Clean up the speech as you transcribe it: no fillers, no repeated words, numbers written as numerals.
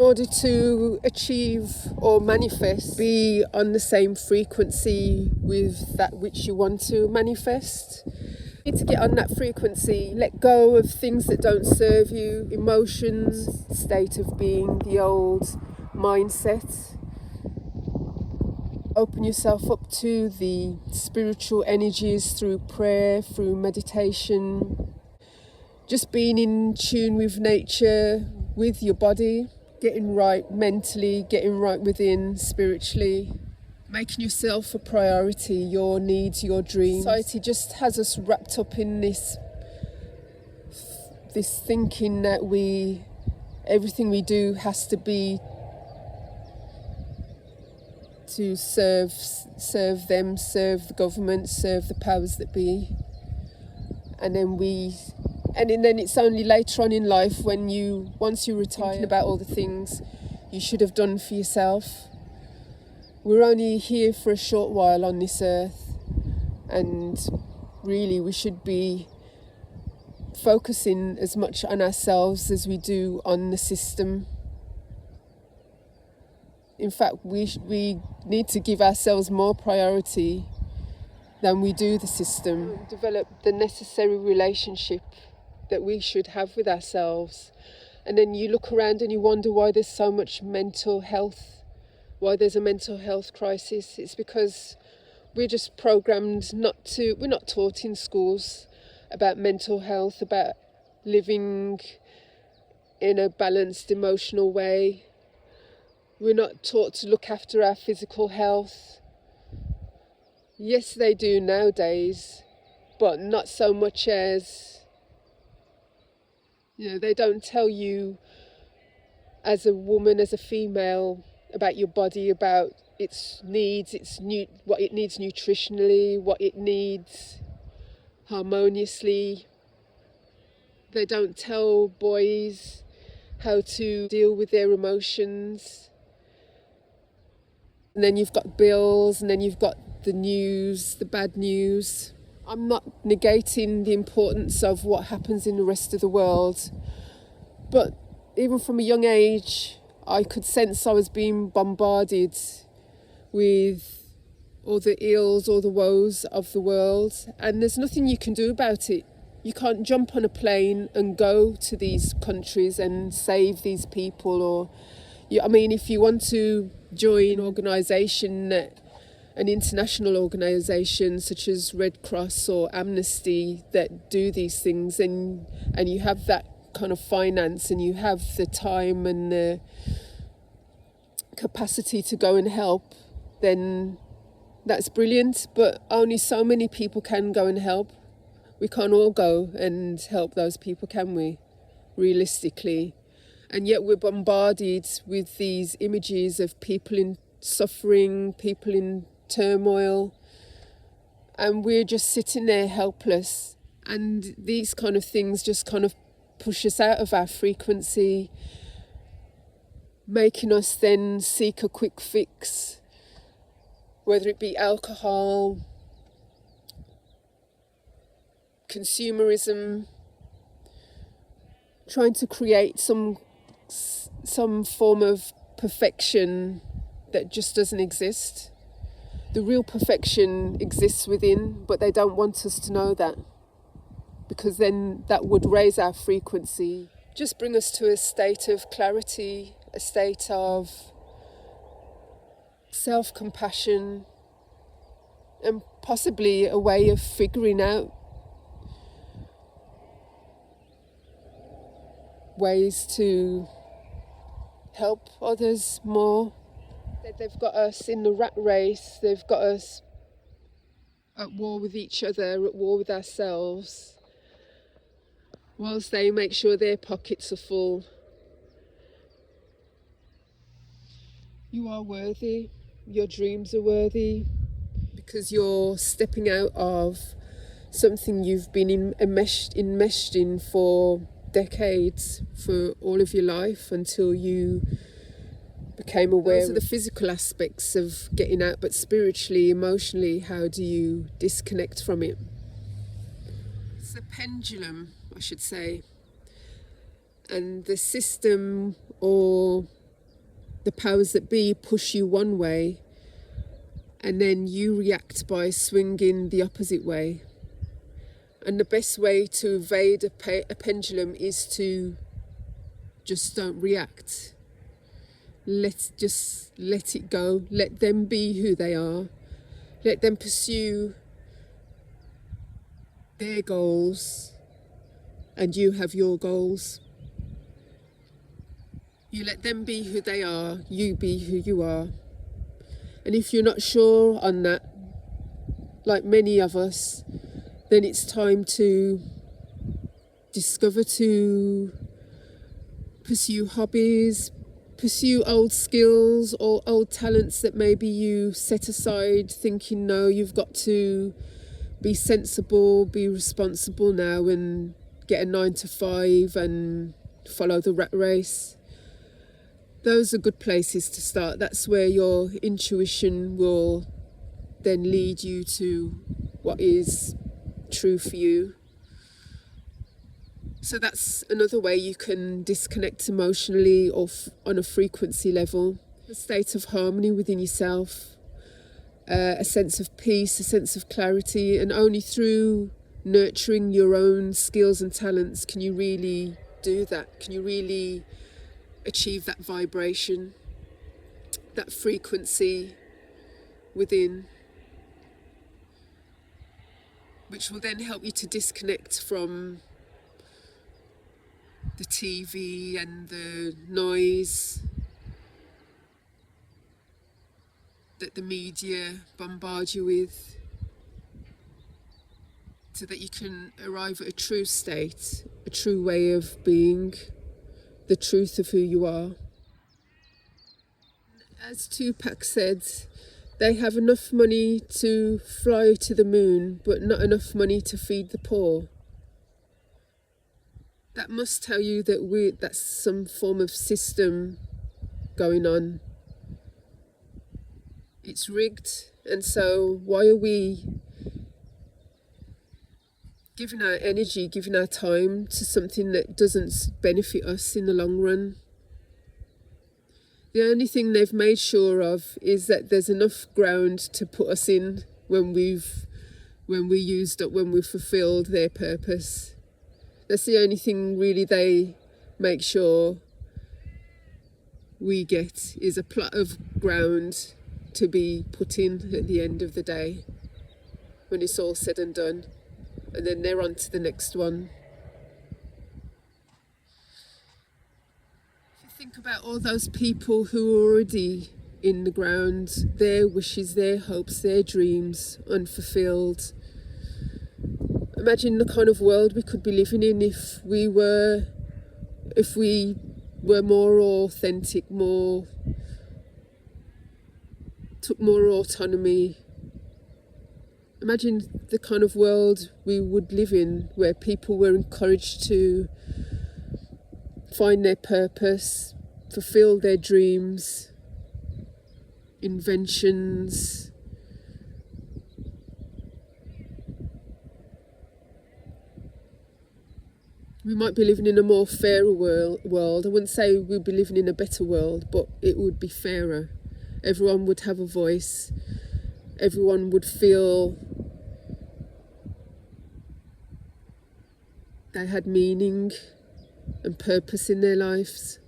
order to achieve or manifest, be on the same frequency with that which you want to manifest. You need to get on that frequency, let go of things that don't serve you, emotions, state of being, the old mindset. Open yourself up to the spiritual energies through prayer, through meditation, just being in tune with nature, with your body, getting right mentally, getting right within spiritually, making yourself a priority, your needs, your dreams. Society just has us wrapped up in this thinking that everything we do has to be to serve them, serve the government, serve the powers that be. And then it's only later on in life once you retire, thinking about all the things you should have done for yourself. We're only here for a short while on this earth, and really we should be focusing as much on ourselves as we do on the system. In fact, we need to give ourselves more priority than we do the system. Develop the necessary relationship that we should have with ourselves. And then you look around and you wonder why there's so much mental health, why there's a mental health crisis. It's because we're just programmed we're not taught in schools about mental health, about living in a balanced emotional way. We're not taught to look after our physical health. Yes, they do nowadays, but not so much as, they don't tell you as a woman, as a female, about your body, about its needs, what it needs nutritionally, what it needs harmoniously. They don't tell boys how to deal with their emotions. And then you've got bills, and then you've got the news, the bad news. I'm not negating the importance of what happens in the rest of the world, but even from a young age, I could sense I was being bombarded with all the ills, all the woes of the world, and there's nothing you can do about it. You can't jump on a plane and go to these countries and save these people, if you want to join an organisation, an international organisation such as Red Cross or Amnesty that do these things, and you have that kind of finance and you have the time and the capacity to go and help, then that's brilliant. But only so many people can go and help. We can't all go and help those people, can we, realistically? And yet we're bombarded with these images of people in suffering, people in turmoil, and we're just sitting there helpless. And these kind of things just kind of push us out of our frequency, making us then seek a quick fix, whether it be alcohol, consumerism, trying to create some form of perfection that just doesn't exist. The real perfection exists within, but they don't want us to know that, because then that would raise our frequency, just bring us to a state of clarity, a state of self-compassion, and possibly a way of figuring out ways to help others more. They've got us in the rat race, they've got us at war with each other, at war with ourselves, whilst they make sure their pockets are full. You are worthy, your dreams are worthy, because you're stepping out of something you've been enmeshed in for decades, for all of your life, until you became aware. Those are the physical aspects of getting out, but spiritually, emotionally, how do you disconnect from it? It's a pendulum, I should say, and the system or the powers that be push you one way, and then you react by swinging the opposite way. And the best way to evade a pendulum is to just don't react. Let's just let it go. Let them be who they are. Let them pursue their goals, and you have your goals. You let them be who they are, you be who you are. And if you're not sure on that, like many of us, then it's time to discover, to pursue hobbies, pursue old skills or old talents that maybe you set aside thinking, no, you've got to be sensible, be responsible now and get a 9 to 5 and follow the rat race. Those are good places to start. That's where your intuition will then lead you to what is true for you. So that's another way you can disconnect emotionally or on a frequency level. A state of harmony within yourself, a sense of peace, a sense of clarity, and only through nurturing your own skills and talents can you really do that. Can you really achieve that vibration, that frequency within, which will then help you to disconnect from the TV and the noise that the media bombard you with, so that you can arrive at a true state, a true way of being, the truth of who you are. As Tupac said, they have enough money to fly to the moon, but not enough money to feed the poor. That must tell you that that's some form of system going on. It's rigged, and so why are we giving our energy, giving our time to something that doesn't benefit us in the long run? The only thing they've made sure of is that there's enough ground to put us in when we've fulfilled their purpose. That's the only thing really they make sure we get, is a plot of ground to be put in at the end of the day, when it's all said and done, and then they're on to the next one. If you think about all those people who are already in the ground, their wishes, their hopes, their dreams unfulfilled. Imagine the kind of world we could be living in if we were more authentic, took more autonomy. Imagine the kind of world we would live in, where people were encouraged to find their purpose, fulfill their dreams, inventions. We might be living in a more fairer world. I wouldn't say we'd be living in a better world, but it would be fairer. Everyone would have a voice. Everyone would feel they had meaning and purpose in their lives.